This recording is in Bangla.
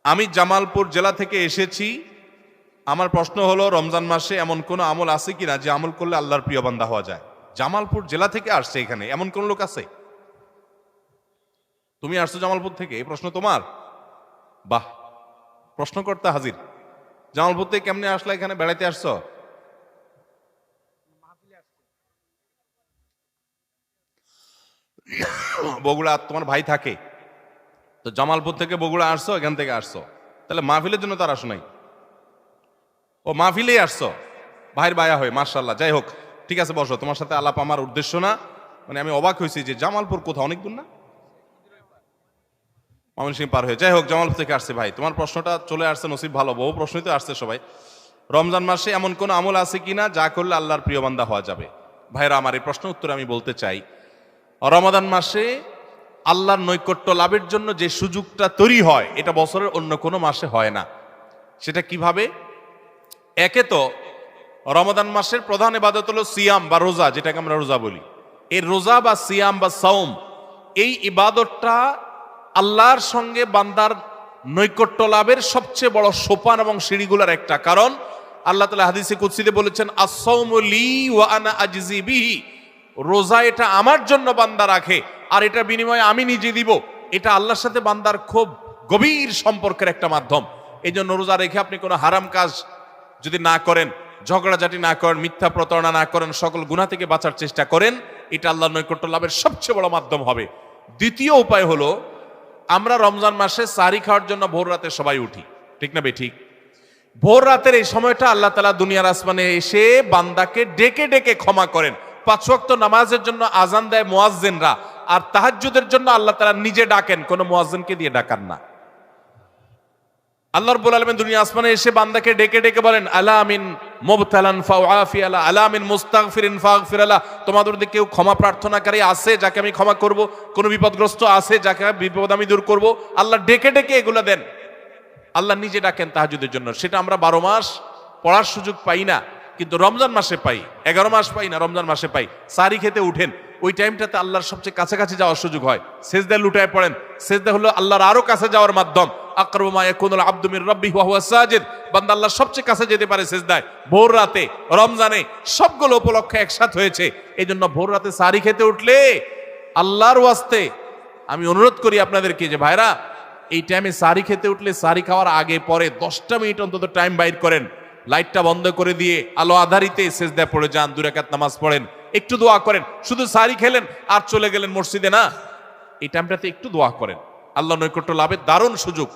আমি জামালপুর জেলা থেকে এসেছি। আমার প্রশ্ন হলো, রমজান মাসে এমন কোনো আমল আছে কিনা যে আমল করলে আল্লাহর প্রিয় বান্দা হওয়া যায়? জামালপুর জেলা থেকে আসছে, এখানে এমন কোন লোক আছে? তুমি আসছো জামালপুর থেকে, এই প্রশ্ন তোমার? বাহ, প্রশ্নকর্তা হাজির। জামালপুর থেকে কেমনে আসলে? এখানে বেড়াইতে আসছো? বগুড়া তোমার ভাই থাকে তো, জামালপুর থেকে বগুড়া আসছো, এখান থেকে আসছো, তাহলে মাহফিলের জন্য তার আসো নাই? ও মাহফিলেই আসছো ভাইয়ের বায়া হয়ে, মার্শাল্লাহ। যাই হোক, ঠিক আছে, বসো। তোমার সাথে আলাপ আমার উদ্দেশ্য না, মানে আমি অবাক হয়েছি যে জামালপুর কোথাও, অনেক দূর না, ময়মনসিংহ পার হয়ে। যাই হোক, জামালপুর থেকে আসছে ভাই, তোমার প্রশ্নটা চলে আসছে, নসিব ভালো, বহু প্রশ্নই তো আসছে সবাই। রমজান মাসে এমন কোন আমল আছে কিনা যা করলে আল্লাহর প্রিয় বান্দা হওয়া যাবে? ভাইরা আমার, এই প্রশ্ন উত্তরে আমি বলতে চাই, রমাদান মাসে আল্লাহর নৈকট্য লাভের জন্য যে সুযোগটা তৈরি হয়, এটা বছরের অন্য কোনো মাসে হয় না। সেটা কিভাবে? একে তো রমাদান মাসের প্রধান ইবাদত হলো সিয়াম বা রোজা, যেটাকে আমরা রোজা বলি। এই রোজা বা সিয়াম বা সাওম, এই ইবাদতটা আল্লাহর সঙ্গে বান্দার নৈকট্য লাভের সবচেয়ে বড় সোপান এবং সিঁড়িগুলার একটা। কারণ আল্লাহ তাআলা হাদিসে কুদসিতে বলেছেন, আস-সাওমু লি ওয়া আনা আজজি বিহি, রোজা এটা আমার জন্য বান্দা রাখে, আর এটা বিনিময়ে আমি নিজে দিব। এটা আল্লাহর সাথে বান্দার খুব গভীর সম্পর্কের একটা মাধ্যম। এই জন্য রোজা রেখে আপনি কোনো হারাম কাজ যদি না করেন, ঝগড়াঝাটি না করেন, মিথ্যা প্রতারণা না করেন, সকল গুনাহ থেকে বাঁচার চেষ্টা করেন, এটা আল্লাহর নৈকট্য লাভের সবচেয়ে বড় মাধ্যম হবে। দ্বিতীয় উপায় হলো, আমরা রমজান মাসে সাহরি খাওয়ার জন্য ভোর রাতে সবাই উঠি, ঠিক না বেঠিক? ভোর রাতের এই সময়টা আল্লাহ তাআলা দুনিয়ার আসমানে এসে বান্দাকে ডেকে ডেকে ক্ষমা করেন। 5 ওয়াক্ত নামাজের জন্য আজান দেয় মুয়াজ্জিনরা, আর তাহাজ্জুদের জন্য আল্লাহ তাআলা নিজে ডাকেন, কোনো মুয়াজ্জিনকে দিয়ে ডাকান না। আল্লাহ রাব্বুল আলামিন দুনিয়া আসমানে এসে বান্দাকে ডেকে ডেকে বলেন, আলা মিন মুবতালান ফাউআফি আলা, আলা মিন মুস্তাগফিরিন ফাগফির আলা, তোমাদের মধ্যে কেউ ক্ষমা প্রার্থনাকারী আছে যাকে আমি ক্ষমা করব? কোন বিপদগ্রস্ত আছে যাকে বিপদ আমি দূর করব? আল্লাহ ডেকে ডেকে এগুলো দেন। আল্লাহ নিজে ডাকেন তাহাজ্জুদের জন্য। সেটা আমরা 12 মাস পড়ার সুযোগ পাই না, কিন্তু রমজান মাসে পাই। 11 মাস পাই না, রমজান মাসে পাই। সাহরি খেতে উঠেন, ওই টাইমটাতে আল্লাহর সবচেয়ে কাছাকাছি যাওয়ার সুযোগ হয়। সেজদায় লুটায় পড়েন, সেজদা হলো আল্লাহর আরো কাছে যাওয়ার মাধ্যম। আকরাবু মা ইয়াকুনুল আবদু মির রাব্বিহি ওয়া হুয়া সাজিদ, বান্দা আল্লাহর সবচেয়ে কাছে যেতে পারে সেজদায়, ভোর রাতে, রমজানে। সবগুলো উপলক্ষে একসাথে হয়েছে। এই জন্য ভোর রাতে সাহরি খেতে উঠলে আল্লাহর ওয়াস্তে আমি অনুরোধ করি আপনাদেরকে যে ভাইরা, এই টাইমে সাহরি খেতে উঠলে সাহরি খাওয়ার আগে পরে 10টা মিনিট অন্তত টাইম বাইর করেন, লাইটটা বন্ধ করে দিয়ে আলো আধারিতে সেজদায় পড়ে যান, 2 রাকাত নামাজ পড়েন, একটু দোয়া করেন। শুধু সাহরি খেলেন আর চলে গেলেন মসজিদে না, এই টাইমটাতে একটু দোয়া করেন, আল্লাহ নৈকট্য লাভের দারুণ সুযোগ।